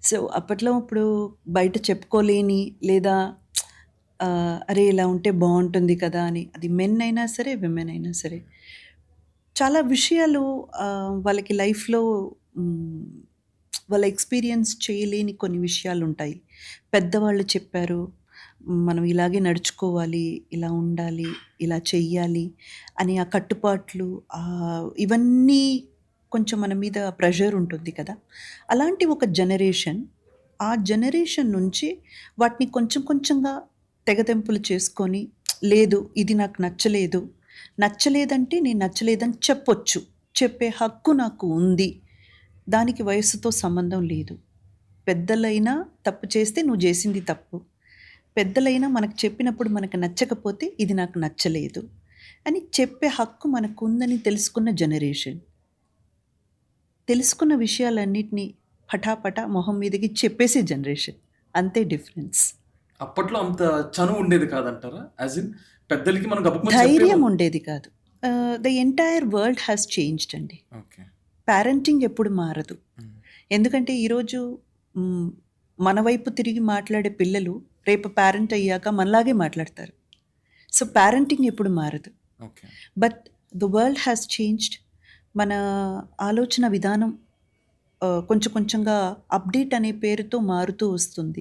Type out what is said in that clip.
So, అప్పట్లో ఇప్పుడు బయట చెప్పుకోలేని లేదా అరే! ఇలా ఉంటే బావుంటుంది కదా! అని అది మెన్ అయినా సరే, విమెన్ అయినా సరే. చాలా విషయాలు వాళ్ళకి లైఫ్‌లో హ్మ్, వాళ్ళ ఎక్స్‌పీరియన్స్ చేయలేని కొన్ని విషయాలుంటాయి. పెద్దవాళ్ళు చెప్పారు. మనం ఇలాగే నడుచుకోవాలి, ఇలా ఉండాలి, ఇలా చెయ్యాలి అని ఆ కట్టుబాట్లు ఇవన్నీ కొంచెం మన మీద ప్రెషర్ ఉంటుంది కదా! అలాంటి ఒక జనరేషన్, ఆ జనరేషన్ నుంచి వాటిని కొంచెం కొంచెంగా తెగతెంపులు చేసుకొని, లేదు ఇది నాకు నచ్చలేదు. నచ్చలేదంటే నేను నచ్చలేదని చెప్పొచ్చు. చెప్పే హక్కు నాకు ఉంది. దానికి వయస్సుతో సంబంధం లేదు. పెద్దలైనా తప్పు చేస్తే నువ్వు జేసింది తప్పు. పెద్దలైనా మనకు చెప్పినప్పుడు మనకు నచ్చకపోతే ఇది నాకు నచ్చలేదు అని చెప్పే హక్కు మనకుందని తెలుసుకున్న జనరేషన్. తెలుసుకున్న విషయాలన్నిటిని పటాపటా మొహం మీదకి చెప్పేసే జనరేషన్. అంతే డిఫరెన్స్. అప్పట్లో అంత చనువు ఉండేది కాదంటారా? యాస్ ఇన్ పెద్దలకి మనం గబుక్కుమని ధైర్యం చెప్పేవాళ్ళం. ఉండేది కాదు. The entire world has changed అండి. ఓకే. పేరెంటింగ్ ఎప్పుడు మారదు. హ్మ్. ఎందుకంటే ఈరోజు హ్మ్, మన వైపు తిరిగి మాట్లాడే పిల్లలు రేపు పేరెంట్ అయ్యాక మనలాగే మాట్లాడతారు. సో, పేరెంటింగ్ ఎప్పుడు మారదు. Okay. But the world has changed. మన ఆలోచన విధానం కొంచెం కొంచెంగా అప్‌డేట్ అనే పేరుతో మారుతూ వస్తుంది.